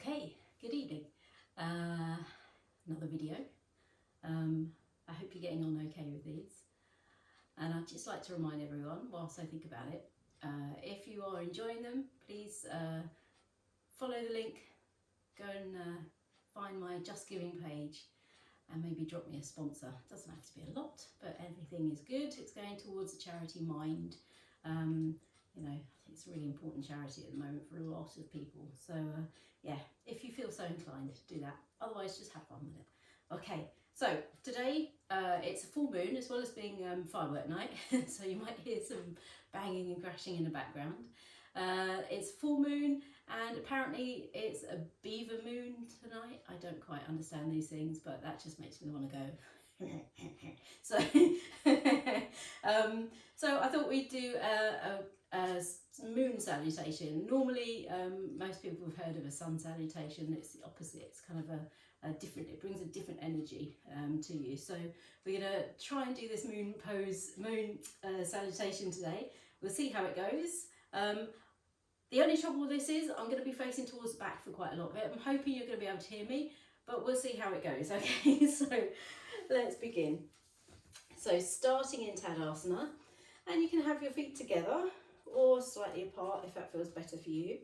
Okay, good evening. Another video. I hope you're getting on okay with these. And I'd just like to remind everyone, whilst I think about it, if you are enjoying them, please follow the link, go and find my Just Giving page and maybe drop me a sponsor. It doesn't have to be a lot, but everything is good. It's going towards the charity Mind. You know, I think it's a really important charity at the moment for a lot of people. So yeah, if you feel so inclined, do that. Otherwise, just have fun with it. Okay, so today it's a full moon as well as being firework night. So you might hear some banging and crashing in the background. It's full moon and apparently it's a beaver moon tonight. I don't quite understand these things, but that just makes me want to go. So, so I thought we'd do a moon salutation. Normally, most people have heard of a sun salutation. It's the opposite. It's kind of a different. It brings a different energy to you. So we're gonna try and do this moon salutation today. We'll see how it goes. The only trouble with this is I'm going to be facing towards the back for quite a lot of it. I'm hoping you're going to be able to hear me, but we'll see how it goes. Okay, so let's begin. So starting in Tadasana, and you can have your feet together or slightly apart if that feels better for you.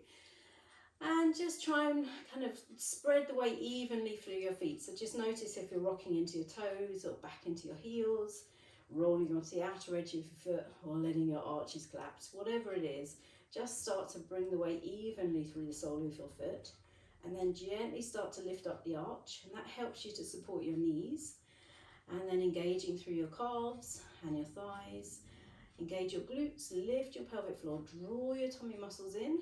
And just try and kind of spread the weight evenly through your feet. So just notice if you're rocking into your toes or back into your heels, rolling onto the outer edge of your foot or letting your arches collapse, whatever it is. Just start to bring the weight evenly through the sole of your foot and then gently start to lift up the arch, and that helps you to support your knees, and then engaging through your calves and your thighs. Engage your glutes, lift your pelvic floor, draw your tummy muscles in,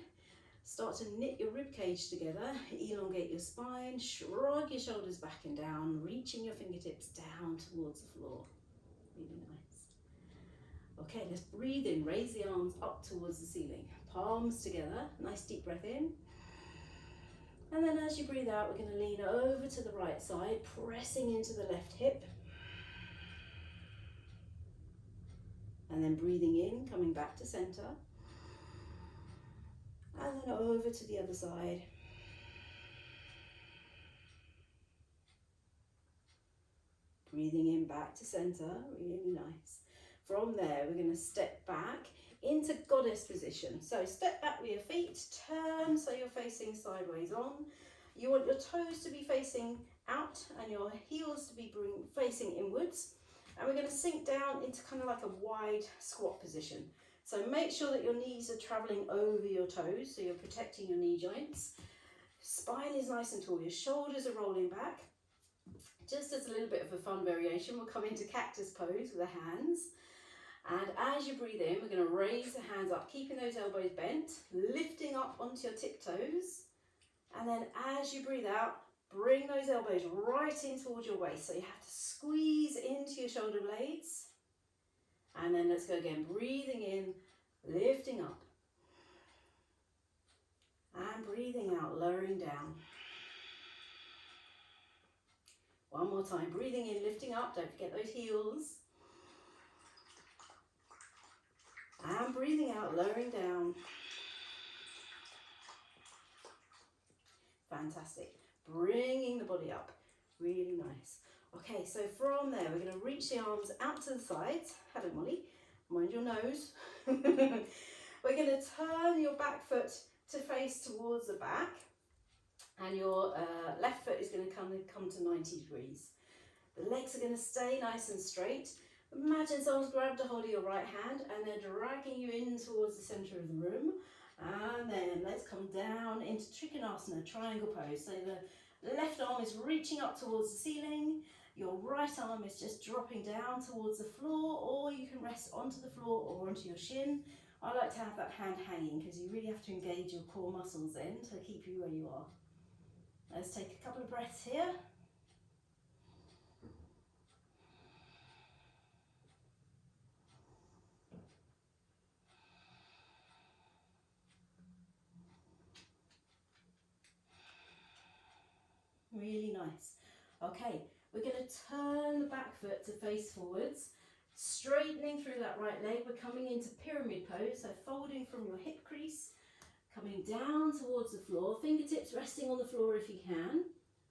start to knit your rib cage together, elongate your spine, shrug your shoulders back and down, reaching your fingertips down towards the floor. Really nice. Okay, let's breathe in, raise the arms up towards the ceiling, palms together, nice deep breath in. And then as you breathe out, we're going to lean over to the right side, pressing into the left hip. And then breathing in, coming back to center. And then over to the other side. Breathing in, back to center, really nice. From there, we're going to step back into goddess position. So step back with your feet, turn so you're facing sideways on. You want your toes to be facing out and your heels to be facing inwards. And we're going to sink down into kind of like a wide squat position. So make sure that your knees are traveling over your toes, so you're protecting your knee joints. Spine is nice and tall, your shoulders are rolling back. Just as a little bit of a fun variation, we'll come into cactus pose with the hands. And as you breathe in, we're going to raise the hands up, keeping those elbows bent, lifting up onto your tiptoes. And then as you breathe out, bring those elbows right in towards your waist. So you have to squeeze into your shoulder blades. And then let's go again, breathing in, lifting up. And breathing out, lowering down. One more time, breathing in, lifting up, don't forget those heels. And breathing out, lowering down. Fantastic. Bringing the body up. Really nice. Okay, so from there, we're going to reach the arms out to the sides. Hello, Molly. Mind your nose. We're going to turn your back foot to face towards the back. And your left foot is going to come to 90 degrees. The legs are going to stay nice and straight. Imagine someone's grabbed a hold of your right hand and they're dragging you in towards the center of the room. And then let's come down into Trikonasana, triangle pose. So the left arm is reaching up towards the ceiling. Your right arm is just dropping down towards the floor, or you can rest onto the floor or onto your shin. I like to have that hand hanging because you really have to engage your core muscles then to keep you where you are. Let's take a couple of breaths here. Really nice. Okay, we're going to turn the back foot to face forwards, straightening through that right leg. We're coming into pyramid pose, so folding from your hip crease, Coming down towards the floor, fingertips resting on the floor if you can.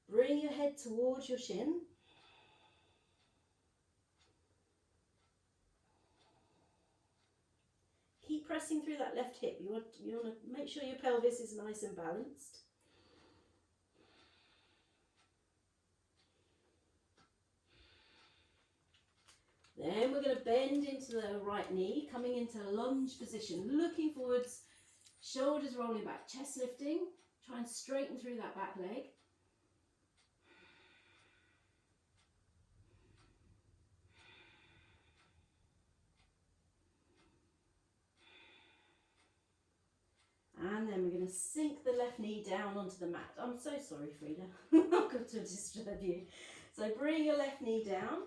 Bring your head towards your shin. Keep pressing through that left hip. You want to make sure your pelvis is nice and balanced. Then we're going to bend into the right knee, coming into lunge position, looking forwards, shoulders rolling back, chest lifting. Try and straighten through that back leg. And then we're going to sink the left knee down onto the mat. I'm so sorry, Frida. I've got to disturb you. So bring your left knee down.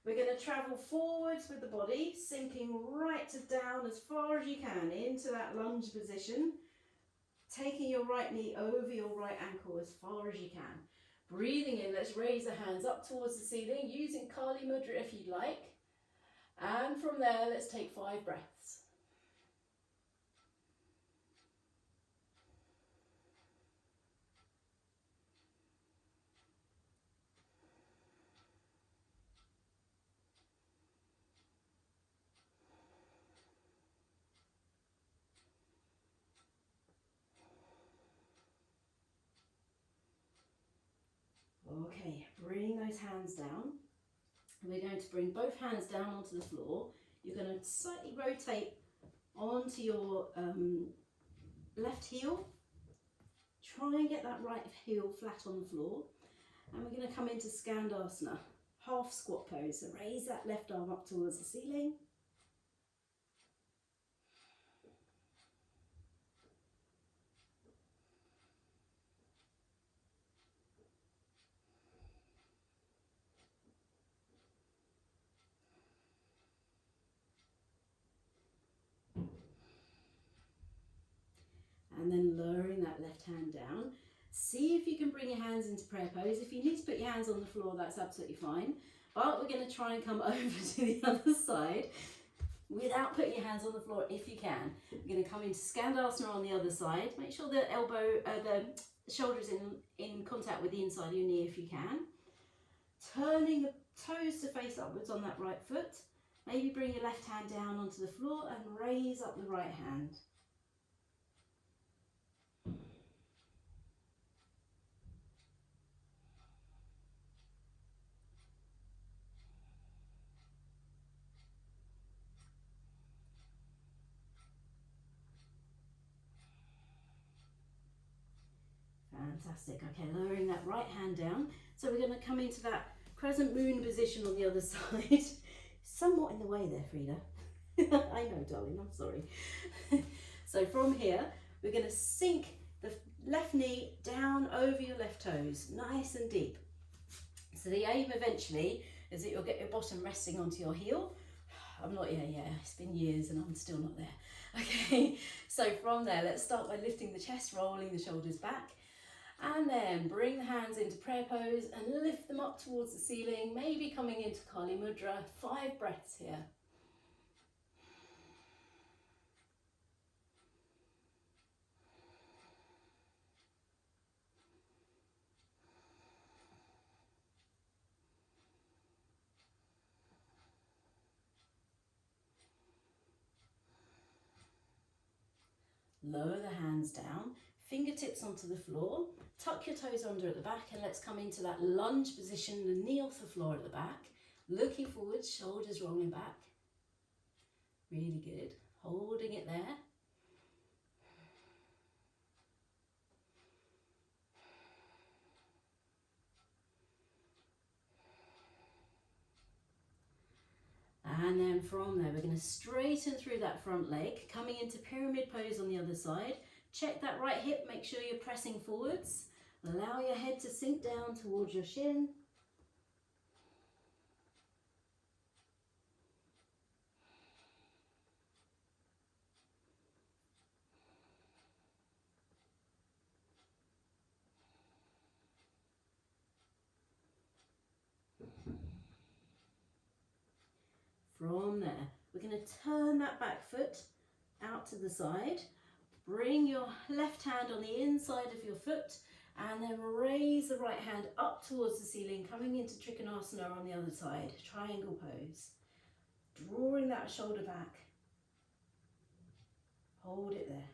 We're going to travel forwards with the body, sinking right to down as far as you can into that lunge position. Taking your right knee over your right ankle as far as you can. Breathing in, let's raise the hands up towards the ceiling, using Kali Mudra if you'd like. And from there, let's take 5 breaths. Okay, bring those hands down. We're going to bring both hands down onto the floor. You're going to slightly rotate onto your left heel. Try and get that right heel flat on the floor. And we're going to come into Skandasana, half squat pose. So raise that left arm up towards the ceiling. And then lowering that left hand down. See if you can bring your hands into prayer pose. If you need to put your hands on the floor, that's absolutely fine. But we're going to try and come over to the other side without putting your hands on the floor if you can. We're going to come into Skandasana on the other side. Make sure the the shoulders in contact with the inside of your knee if you can. Turning the toes to face upwards on that right foot. Maybe bring your left hand down onto the floor and raise up the right hand. Fantastic. Okay, lowering that right hand down. So we're going to come into that crescent moon position on the other side. Somewhat in the way there, Frida. I know, darling, I'm sorry. So from here, we're going to sink the left knee down over your left toes, nice and deep. So the aim eventually is that you'll get your bottom resting onto your heel. I'm not there yet, it's been years and I'm still not there. Okay, so from there, let's start by lifting the chest, rolling the shoulders back. And then bring the hands into prayer pose and lift them up towards the ceiling, maybe coming into Kali Mudra. 5 breaths here. Lower the hands down, fingertips onto the floor, tuck your toes under at the back, and let's come into that lunge position, the knee off the floor at the back, looking forward, shoulders rolling back. Really good. Holding it there. And then from there, we're going to straighten through that front leg, coming into pyramid pose on the other side. Check that right hip, make sure you're pressing forwards. Allow your head to sink down towards your shin. From there, we're going to turn that back foot out to the side, Bring your left hand on the inside of your foot and then raise the right hand up towards the ceiling, coming into Trikonasana on the other side, triangle pose. Drawing that shoulder back. Hold it there.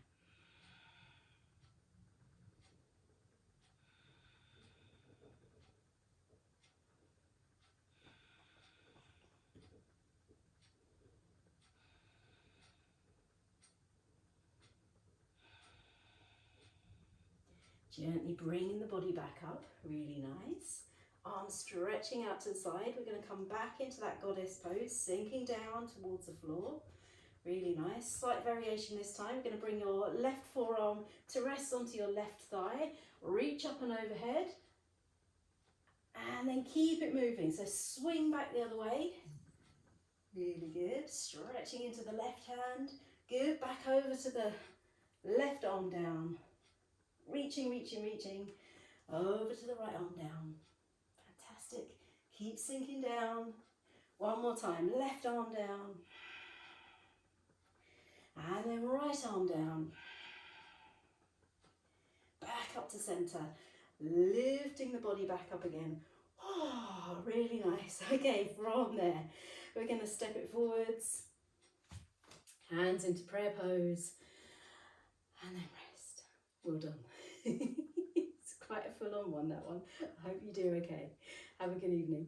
Gently bringing the body back up, really nice. Arms stretching out to the side. We're going to come back into that goddess pose, sinking down towards the floor. Really nice. Slight variation this time. We're going to bring your left forearm to rest onto your left thigh. Reach up and overhead. And then keep it moving. So swing back the other way. Really good. Stretching into the left hand. Good. Back over to the left arm down. Reaching, reaching, reaching. Over to the right arm down. Fantastic. Keep sinking down. One more time. Left arm down. And then right arm down. Back up to centre. Lifting the body back up again. Oh, really nice. Okay, from there, we're going to step it forwards. Hands into prayer pose. And then rest. Well done. It's quite a full-on one, that one. I hope you do okay. Have a good evening.